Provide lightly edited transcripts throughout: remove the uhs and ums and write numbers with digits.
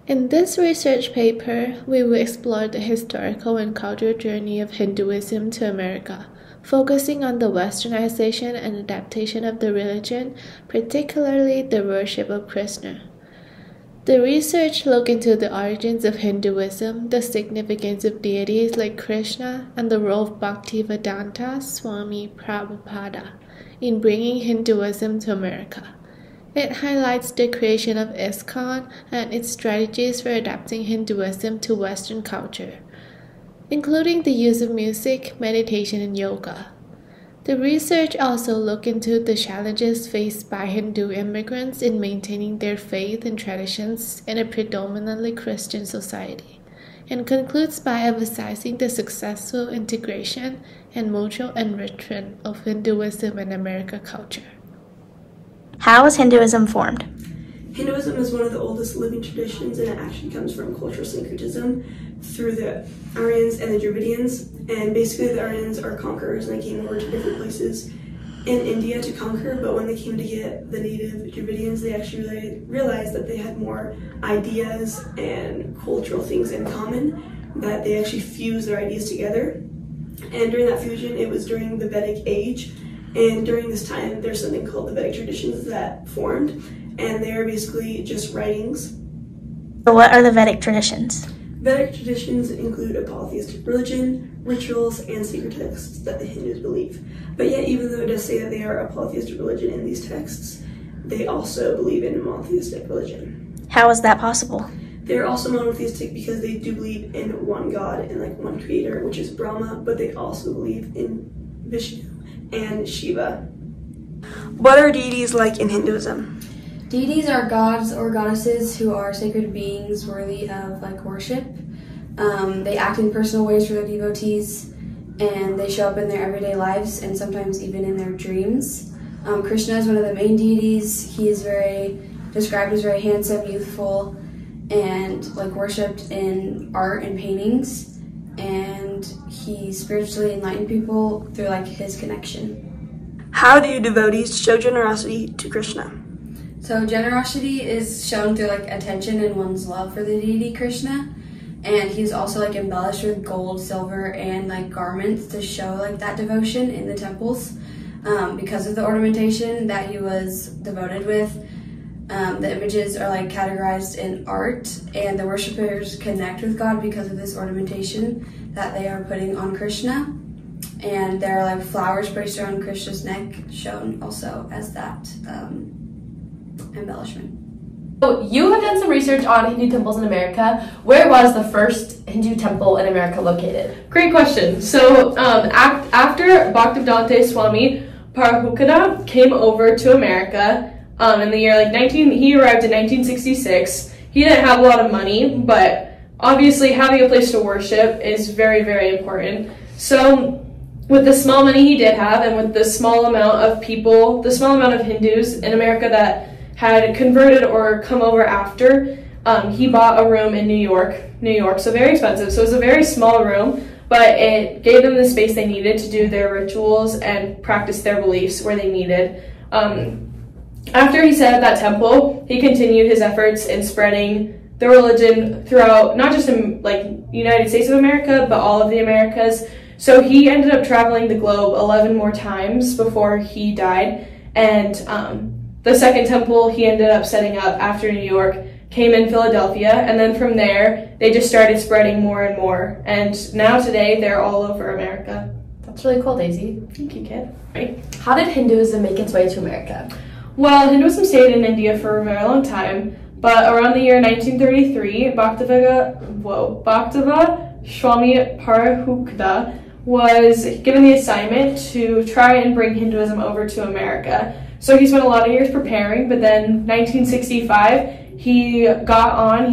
In this research paper, we will explore the historical and cultural journey of Hinduism to America, focusing on the westernization and adaptation of the religion, particularly the worship of Krishna. The research looked into the origins of Hinduism, the significance of deities like Krishna, and the role of Bhaktivedanta Swami Prabhupada in bringing Hinduism to America. It highlights the creation of ISKCON and its strategies for adapting Hinduism to Western culture, including the use of music, meditation, and yoga. The research also looked into the challenges faced by Hindu immigrants in maintaining their faith and traditions in a predominantly Christian society, and concludes by emphasizing the successful integration and mutual enrichment of Hinduism and American culture. How was Hinduism formed? Hinduism is one of the oldest living traditions, and it actually comes from cultural syncretism through the Aryans and the Dravidians. And basically the Aryans are conquerors, and they came over to different places in India to conquer, but when they came to get the native Dravidians, they actually realized that they had more ideas and cultural things in common, that they actually fused their ideas together. And during that fusion, it was during the Vedic age. And during this time, there's something called the Vedic traditions that formed, and they're basically just writings. So what are the Vedic traditions? Vedic traditions include a polytheistic religion, rituals, and sacred texts that the Hindus believe. But yet, even though it does say that they are a polytheistic religion in these texts, they also believe in a monotheistic religion. How is that possible? They're also monotheistic because they do believe in one God and one creator, which is Brahma, but they also believe in Vishnu and Shiva. What are deities like in Hinduism? Deities are gods or goddesses who are sacred beings worthy of worship. They act in personal ways for their devotees, and they show up in their everyday lives and sometimes even in their dreams. Krishna is one of the main deities. He is described as very handsome, youthful, and worshipped in art and paintings. And he spiritually enlightened people through his connection. How do devotees show generosity to Krishna? So generosity is shown through attention and one's love for the deity Krishna, and he's also embellished with gold, silver, and garments to show that devotion in the temples. Because of the ornamentation that he was devoted with, the images are categorized in art, and the worshippers connect with God because of this ornamentation that they are putting on Krishna. And there are flowers placed around Krishna's neck, shown also as that embellishment. So you have done some research on Hindu temples in America. Where was the first Hindu temple in America located? Great question. So after Bhaktivedanta Swami Prabhupada came over to America in the year he arrived in 1966. He didn't have a lot of money, but obviously having a place to worship is very, very important. So with the small money he did have, and with the small amount of people, the small amount of Hindus in America that had converted or come over after, he bought a room in New York, so very expensive. So it was a very small room, but it gave them the space they needed to do their rituals and practice their beliefs where they needed. After he set up that temple, he continued his efforts in spreading the religion throughout, not just in United States of America, but all of the Americas. So he ended up traveling the globe 11 more times before he died, and the second temple he ended up setting up after New York came in Philadelphia, and then from there they just started spreading more and more, and now today they're all over America. That's really cool, Daisy. Thank you, kid. Right. How did Hinduism make its way to America? Well, Hinduism stayed in India for a very long time, but around the year 1933, Bhaktiva Swami Prabhupada was given the assignment to try and bring Hinduism over to America. So he spent a lot of years preparing, but then 1965, he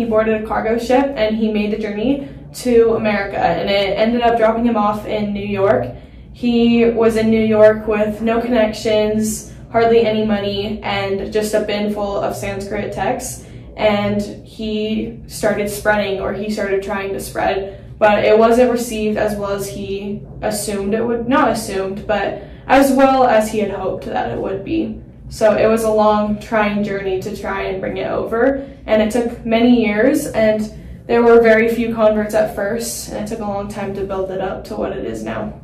boarded a cargo ship, and he made the journey to America, and it ended up dropping him off in New York. He was in New York with no connections, hardly any money, and just a bin full of Sanskrit texts, and he started trying to spread, but it wasn't received as well as he assumed it would, not assumed, but as well as he had hoped that it would be. So it was a long, trying journey to try and bring it over, and it took many years, and there were very few converts at first, and it took a long time to build it up to what it is now.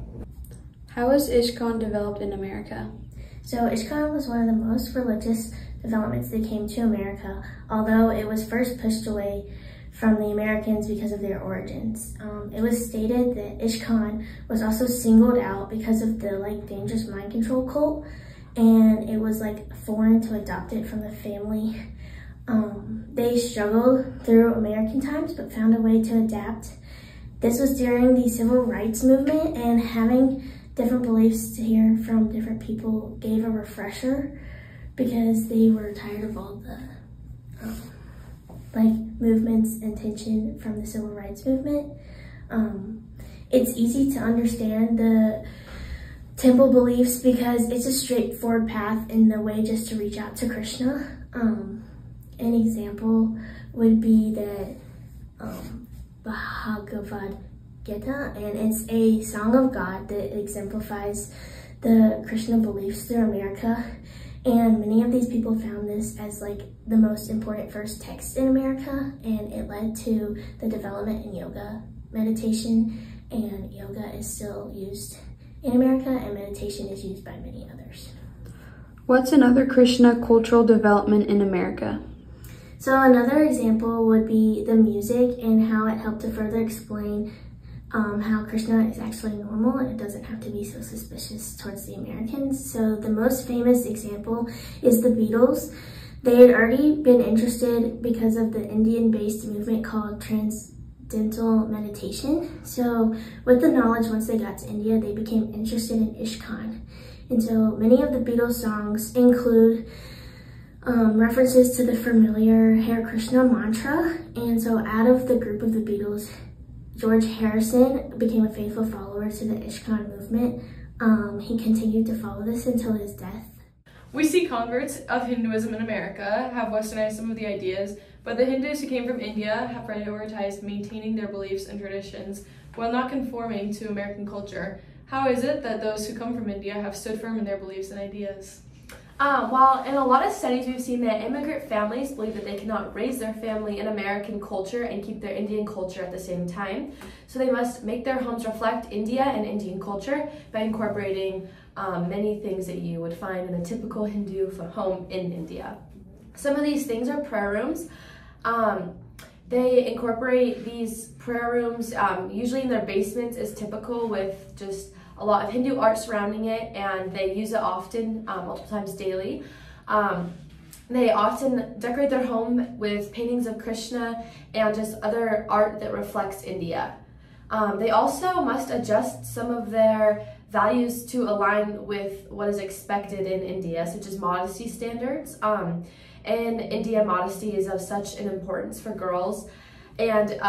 How was ISKCON developed in America? So ISKCON was one of the most religious developments that came to America, although it was first pushed away from the Americans because of their origins. It was stated that ISKCON was also singled out because of the dangerous mind control cult, and it was foreign to adopt it from the family. They struggled through American times but found a way to adapt. This was during the civil rights movement, and having different beliefs to hear from different people gave a refresher because they were tired of all the movements and tension from the civil rights movement. It's easy to understand the temple beliefs because it's a straightforward path in the way just to reach out to Krishna. An example would be the Bhagavad Gita, and it's a song of God that exemplifies the Krishna beliefs through America. And many of these people found this as the most important first text in America, and it led to the development in yoga meditation, and yoga is still used in America, and meditation is used by many others. What's another Krishna cultural development in America? So another example would be the music and how it helped to further explain how Krishna is actually normal and it doesn't have to be so suspicious towards the Americans. So the most famous example is the Beatles. They had already been interested because of the Indian-based movement called Transcendental Meditation. So with the knowledge, once they got to India, they became interested in ISKCON. And so many of the Beatles songs include references to the familiar Hare Krishna mantra. And so out of the group of the Beatles, George Harrison became a faithful follower to the ISKCON movement. He continued to follow this until his death. We see converts of Hinduism in America have westernized some of the ideas, but the Hindus who came from India have prioritized maintaining their beliefs and traditions while not conforming to American culture. How is it that those who come from India have stood firm in their beliefs and ideas? Well, in a lot of studies, we've seen that immigrant families believe that they cannot raise their family in American culture and keep their Indian culture at the same time. So they must make their homes reflect India and Indian culture by incorporating many things that you would find in a typical Hindu home in India. Some of these things are prayer rooms. They incorporate these prayer rooms, usually in their basements is typical, with just a lot of Hindu art surrounding it, and they use it often, multiple times daily. They often decorate their home with paintings of Krishna and just other art that reflects India. They also must adjust some of their values to align with what is expected in India, such as modesty standards. In India, modesty is of such an importance for girls, and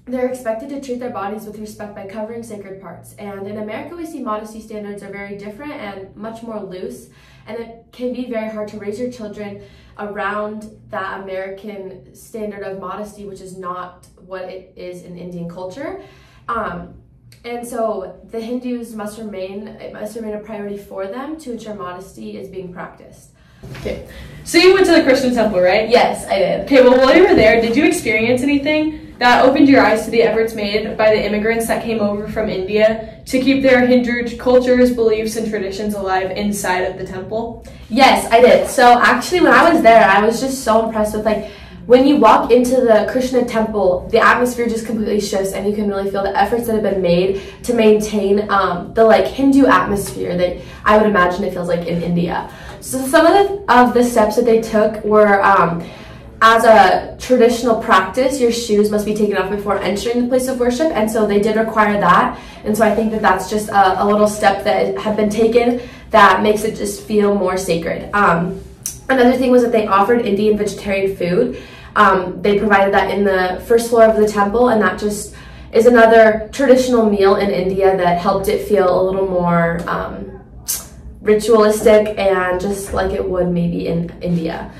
they're expected to treat their bodies with respect by covering sacred parts. And in America, we see modesty standards are very different and much more loose, and it can be very hard to raise your children around that American standard of modesty, which is not what it is in Indian culture. And so the Hindus must remain a priority for them to ensure modesty is being practiced. Okay, so you went to the Christian temple, right? Yes, I did. Okay, well, while you were there, did you experience anything that opened your eyes to the efforts made by the immigrants that came over from India to keep their Hindu cultures, beliefs, and traditions alive inside of the temple? Yes, I did. So actually, when I was there, I was just so impressed with when you walk into the Krishna temple, the atmosphere just completely shifts, and you can really feel the efforts that have been made to maintain the Hindu atmosphere that I would imagine it feels like in India. So some of the steps that they took were, as a traditional practice, your shoes must be taken off before entering the place of worship, and so they did require that. And so I think that that's just a little step that had been taken that makes it just feel more sacred. Another thing was that they offered Indian vegetarian food. They provided that in the first floor of the temple, and that just is another traditional meal in India that helped it feel a little more ritualistic and just like it would maybe in India.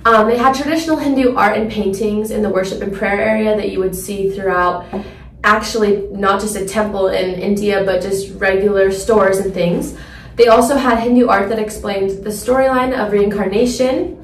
They had traditional Hindu art and paintings in the worship and prayer area that you would see throughout, actually not just a temple in India, but just regular stores and things. They also had Hindu art that explained the storyline of reincarnation,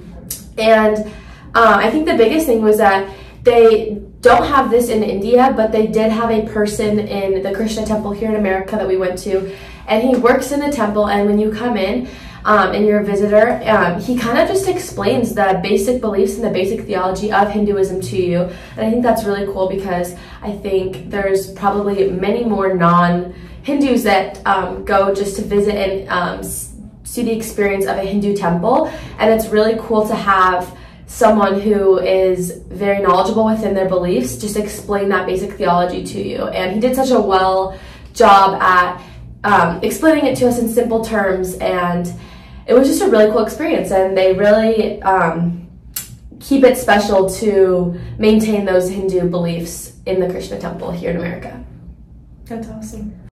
and I think the biggest thing was that they don't have this in India, but they did have a person in the Krishna temple here in America that we went to, and he works in the temple, and when you come in and you're a visitor, he kind of just explains the basic beliefs and the basic theology of Hinduism to you, and I think that's really cool because I think there's probably many more non-Hindus that go just to visit and see the experience of a Hindu temple, and it's really cool to have someone who is very knowledgeable within their beliefs just explain that basic theology to you. And he did such a well job at explaining it to us in simple terms, and it was just a really cool experience, and they really keep it special to maintain those Hindu beliefs in the Krishna temple here in America. That's awesome.